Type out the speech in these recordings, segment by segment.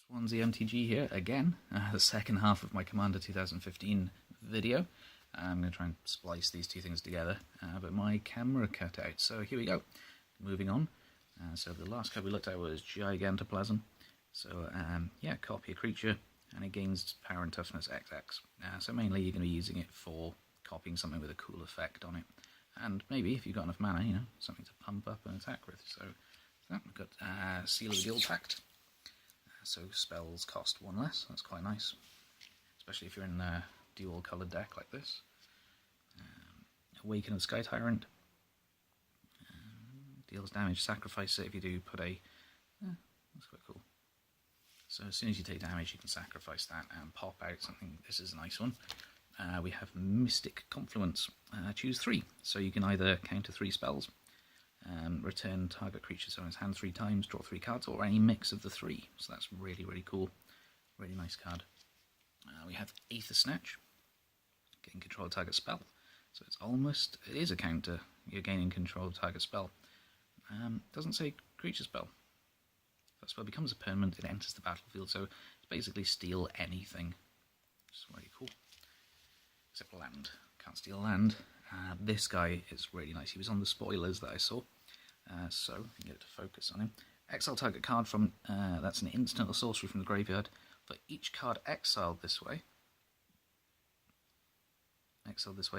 Swansea MTG here again, the second half of my Commander 2015 video. I'm going to try and splice these two things together, but my camera cut out, so here we go. Moving on, so the last card we looked at was Gigantoplasm. So yeah, copy a creature, and it gains power and toughness XX. So mainly you're going to be using it for copying something with a cool effect on it. And maybe, if you've got enough mana, something to pump up and attack with. So we've got Seal of the Guild Pact. So spells cost one less, that's quite nice. Especially if you're in a dual coloured deck like this. Awaken of the Sky Tyrant. Deals damage, sacrifice it if you do put a... that's quite cool. So as soon as you take damage you can sacrifice that and pop out something. This is a nice one. We have Mystic Confluence. Choose 3. So you can either counter 3 spells, return target creatures on his hand 3 times, draw 3 cards, or any mix of the 3. So that's really, really cool. Really nice card. We have Aether Snatch. Gain control of target spell. So it is a counter. You're gaining control of target spell. Doesn't say creature spell. That spell becomes a permanent, it enters the battlefield, so it's basically steal anything. Which is really cool. Except land. Can't steal land. This guy is really nice. He was on the spoilers that I saw, so I can get it to focus on him. Exile target card from, that's an instant or sorcery from the graveyard. For each card exiled this way,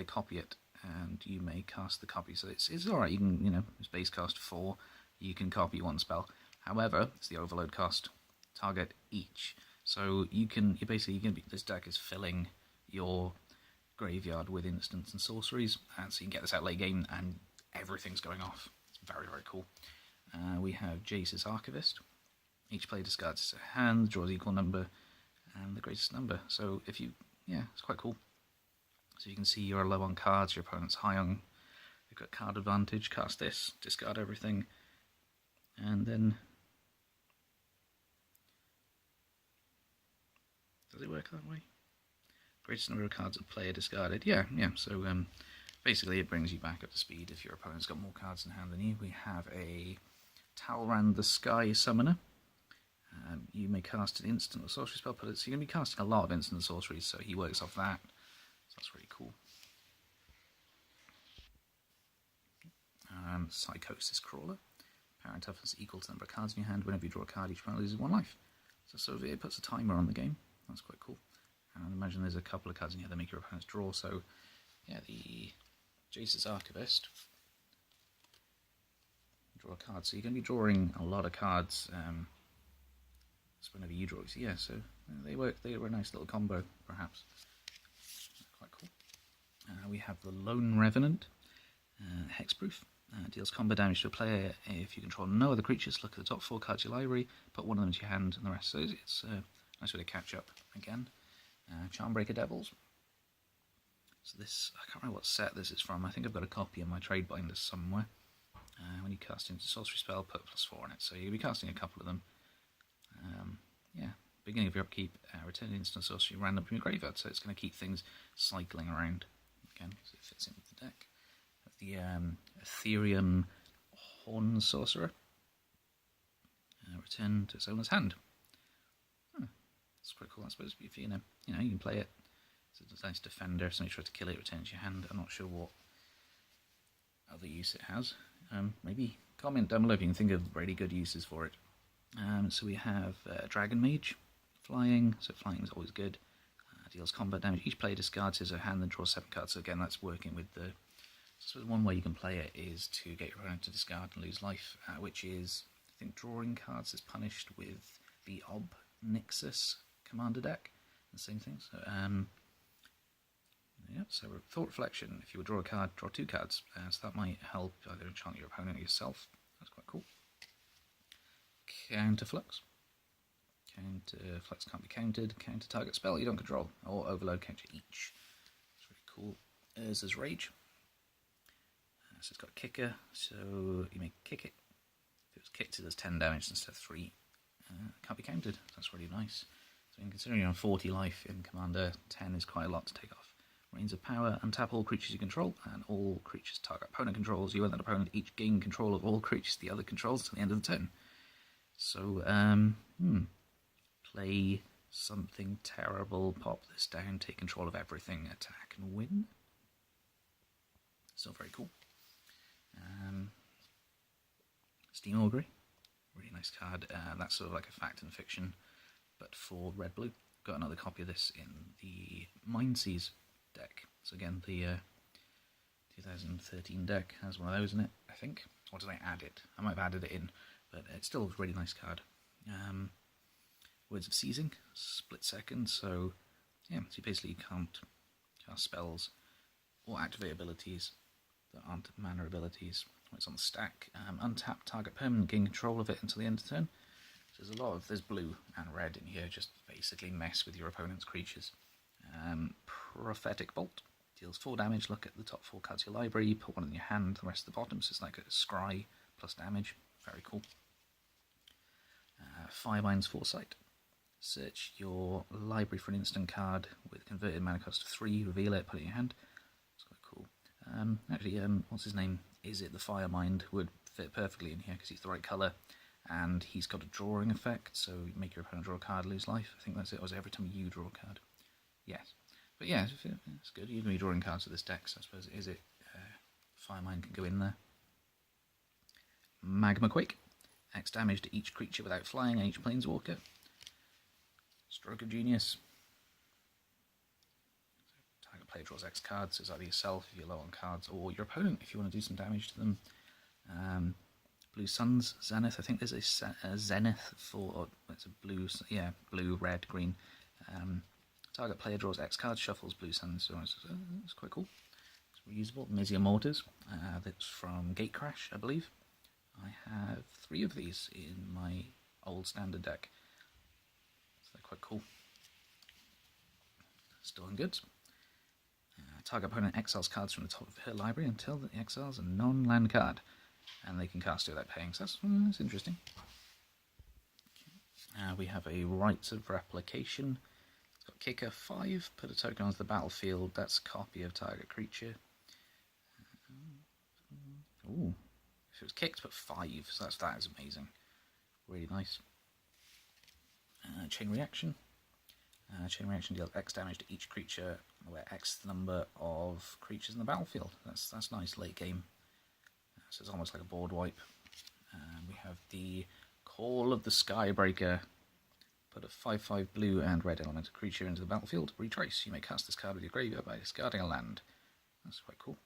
copy it, and you may cast the copy. So it's alright, you can, it's base cost 4, you can copy 1 spell. However, it's the overload cost, target each. So this deck is filling your graveyard with instants and sorceries, and so you can get this out late game and everything's going off. It's very, very cool. We have Jace's Archivist. Each player discards his hand, draws equal number, and the greatest number. So it's quite cool. So you can see you're low on cards, your opponent's high on, you've got card advantage, cast this, discard everything, and then... Does it work that way? Greatest number of cards a player discarded. Yeah. So basically it brings you back up to speed if your opponent's got more cards in hand than you. We have a Talrand the Sky Summoner. You may cast an instant or sorcery spell, so you're going to be casting a lot of instant sorceries, so he works off that. So that's really cool. Psychosis Crawler. Power and toughness equal to the number of cards in your hand. Whenever you draw a card, each opponent loses 1 life. So it puts a timer on the game. That's quite cool. And I imagine there's a couple of cards in here that make your opponents draw. So, yeah, the Jace's Archivist. Draw a card. So you're going to be drawing a lot of cards. So whenever you draw, yeah. So they work. They were a nice little combo, perhaps. Quite cool. We have the Lone Revenant, hexproof. Deals combo damage to a player if you control no other creatures. Look at the top 4 cards of your library, put 1 of them into your hand, and the rest. So it's a nice way to catch up again. Charmbreaker Devils. So this, I can't remember what set this is from. I think I've got a copy in my trade binder somewhere. When you cast into sorcery spell, put +4 on it. So you'll be casting a couple of them. Yeah, beginning of your upkeep, return instant sorcery random from your graveyard. So it's going to keep things cycling around again, so it fits in with the deck. The Ethereum Horn Sorcerer. Return to its owner's hand. That's quite cool. I suppose if you can play it. It's a nice defender. Somebody tries to kill it, returns your hand. I'm not sure what other use it has. Maybe comment down below if you can think of really good uses for it. So we have Dragon Mage, flying. So flying is always good. Deals combat damage. Each player discards his hand and draws 7 cards. So again, that's working with the. So one way you can play it is to get your opponent to discard and lose life, which is, I think, drawing cards is punished with the Ob Nixus commander deck. The same thing. So so Thought Reflection. If you would draw a card, draw 2 cards. So that might help either enchant your opponent or yourself. That's quite cool. Counterflux. Counterflux can't be countered. Counter target spell you don't control, or overload counter each. It's really cool. There's Rage. So it's got a kicker, so you may kick it. If it was kicked, it does 10 damage instead of 3. Can't be countered. That's really nice. So considering you're on 40 life in Commander, 10 is quite a lot to take off. Reigns of Power, untap all creatures you control, and all creatures target opponent controls. You and that opponent each gain control of all creatures the other controls to the end of the turn. So, play something terrible, pop this down, take control of everything, attack and win. Still very cool. Steam Augury, really nice card. That's sort of like a fact and fiction, but for red-blue. Got another copy of this in the Mindseas deck. So again, the 2013 deck has one of those in it, I think. Or did I add it? I might have added it in, but it's still a really nice card. Words of Seizing, split second, so yeah, so you basically can't cast spells or activate abilities that aren't mana abilities when it's on the stack. Untap target permanent, gain control of it until the end of turn. So there's blue and red in here, just basically mess with your opponent's creatures. Prophetic Bolt, deals 4 damage, look at the top 4 cards of your library, put one in your hand, the rest at the bottom, so it's like a scry plus damage, very cool. Firemind's Foresight, search your library for an instant card with converted mana cost of 3, reveal it, put it in your hand. It's quite cool. Actually, what's his name? Is it the Firemind would fit perfectly in here because he's the right colour, and he's got a drawing effect, so you make your opponent draw a card, lose life. I think that's it. Or is it every time you draw a card? Yes. But yeah, it's good. You're going to be drawing cards with this deck, so I suppose Firemind can go in there. Magma Quake, X damage to each creature without flying and each planeswalker. Stroke of Genius. Target player draws X cards, so it's either yourself if you're low on cards, or your opponent if you want to do some damage to them. Blue Suns, Zenith. I think there's a Zenith for, it's a blue, yeah, blue, red, green. Target player draws X cards, shuffles Blue Suns, so it's quite cool. It's reusable. Mizia Mortars, that's from Gatecrash, I believe. I have 3 of these in my old standard deck, so they're quite cool. Still in goods. Target opponent exiles cards from the top of her library until the exiles a non-land card, and they can cast it without paying, so that's interesting. We have a Rite of Replication. It's got kicker 5, put a token onto the battlefield, that's a copy of target creature. Ooh, if it was kicked, put 5, so that is amazing. Really nice. Chain Reaction. Chain Reaction deals X damage to each creature, where X is the number of creatures in the battlefield. That's nice, late game. So it's almost like a board wipe. We have the Call of the Skybreaker. Put a 5/5 blue and red elemental creature into the battlefield. Retrace. You may cast this card with your graveyard by discarding a land. That's quite cool.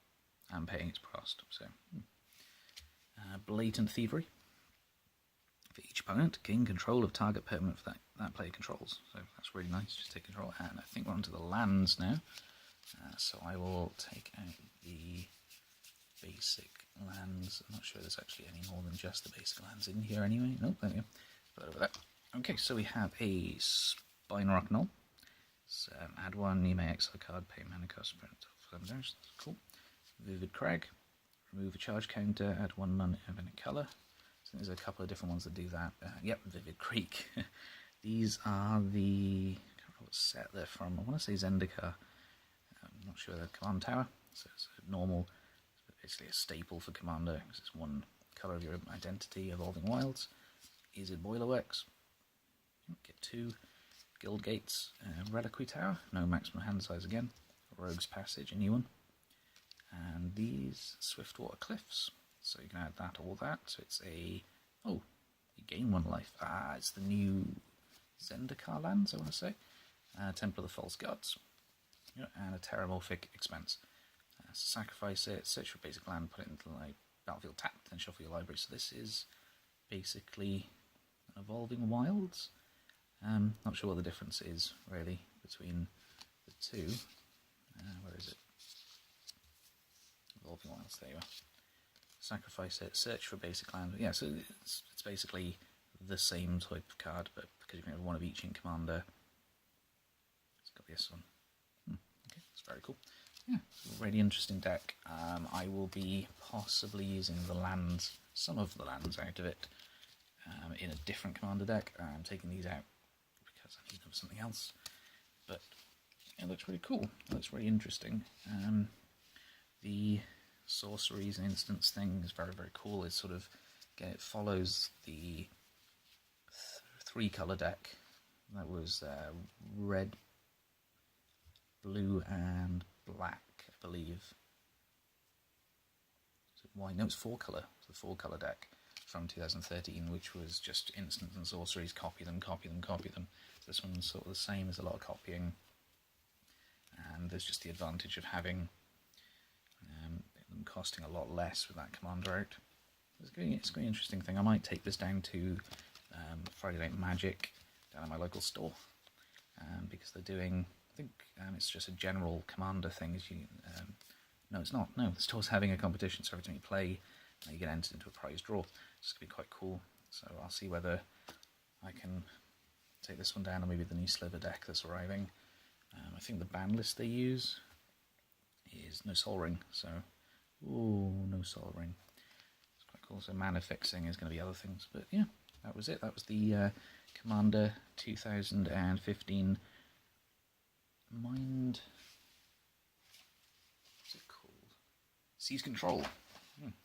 And paying its cost. So, Blatant Thievery. For each opponent, gain control of target permanent for that player controls. So that's really nice. Just take control. And I think we're onto the lands now. So I will take out the basic lands. I'm not sure there's actually any more than just the basic lands in here anyway. Nope, there we go. Put it over there. Okay, so we have a Spinerock Null. So add 1, you may exile a card, pay mana cost for them. That's cool. Vivid Crag. Remove a charge counter, add 1 mana of any colour. So there's a couple of different ones that do that. Yep, Vivid Creek. These are the, I can't remember what set they're from. I want to say Zendikar. I'm not sure they're Command Tower. So it's a normal, basically a staple for Commander, because it's 1 colour of your identity, Evolving Wilds. Is it Boilerworks? Get 2 Guild Gates, Reliquary Tower, no maximum hand size again. Rogue's Passage, a new one. And these Swiftwater Cliffs. So you can add that or that. So it's a, you gain 1 life. It's the new Zendikar lands, I want to say. Temple of the False Gods. And a Terramorphic Expense. So sacrifice it, search for basic land, put it into the battlefield tapped, then shuffle your library. So this is basically an Evolving Wilds. Not sure what the difference is really between the two. Where is it? Evolving Wilds, there you are. Sacrifice it, search for basic land. Yeah, so it's basically the same type of card, but because you can have 1 of each in Commander, it's got this one. Okay, it's very cool. Yeah, it's a really interesting deck. I will be possibly using the lands, some of the lands out of it, in a different Commander deck. I'm taking these out because I need them for something else. But it looks really cool. It looks really interesting. The sorceries and instance thing is very, very cool. It's sort of, again, it follows the 3-colour deck That was red, blue, and black, I believe. Is it white? No, it's 4-color. It's the 4-color deck from 2013, which was just instants and sorceries, copy them, copy them, copy them. This one's sort of the same as a lot of copying, and there's just the advantage of having them costing a lot less with that commander out. It's a very interesting thing. I might take this down to Friday Night Magic down at my local store, because they're doing, I think it's just a general commander thing. No, it's not. No, the store's having a competition, so every time you play, you get entered into a prize draw. It's going to be quite cool. So I'll see whether I can take this one down, or maybe the new Sliver deck that's arriving. I think the ban list they use is no Sol Ring, so no Sol Ring. It's quite cool. So mana fixing is going to be other things, but yeah, that was it. That was the Commander 2015 Mind. What's it called? Seize Control.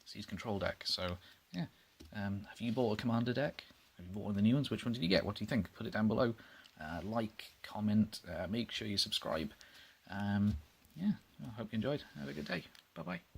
Seize Control deck. So yeah, have you bought a Commander deck? Have you bought one of the new ones? Which one did you get? What do you think? Put it down below. Like, comment, make sure you subscribe. Yeah, I hope you enjoyed. Have a good day. Bye bye.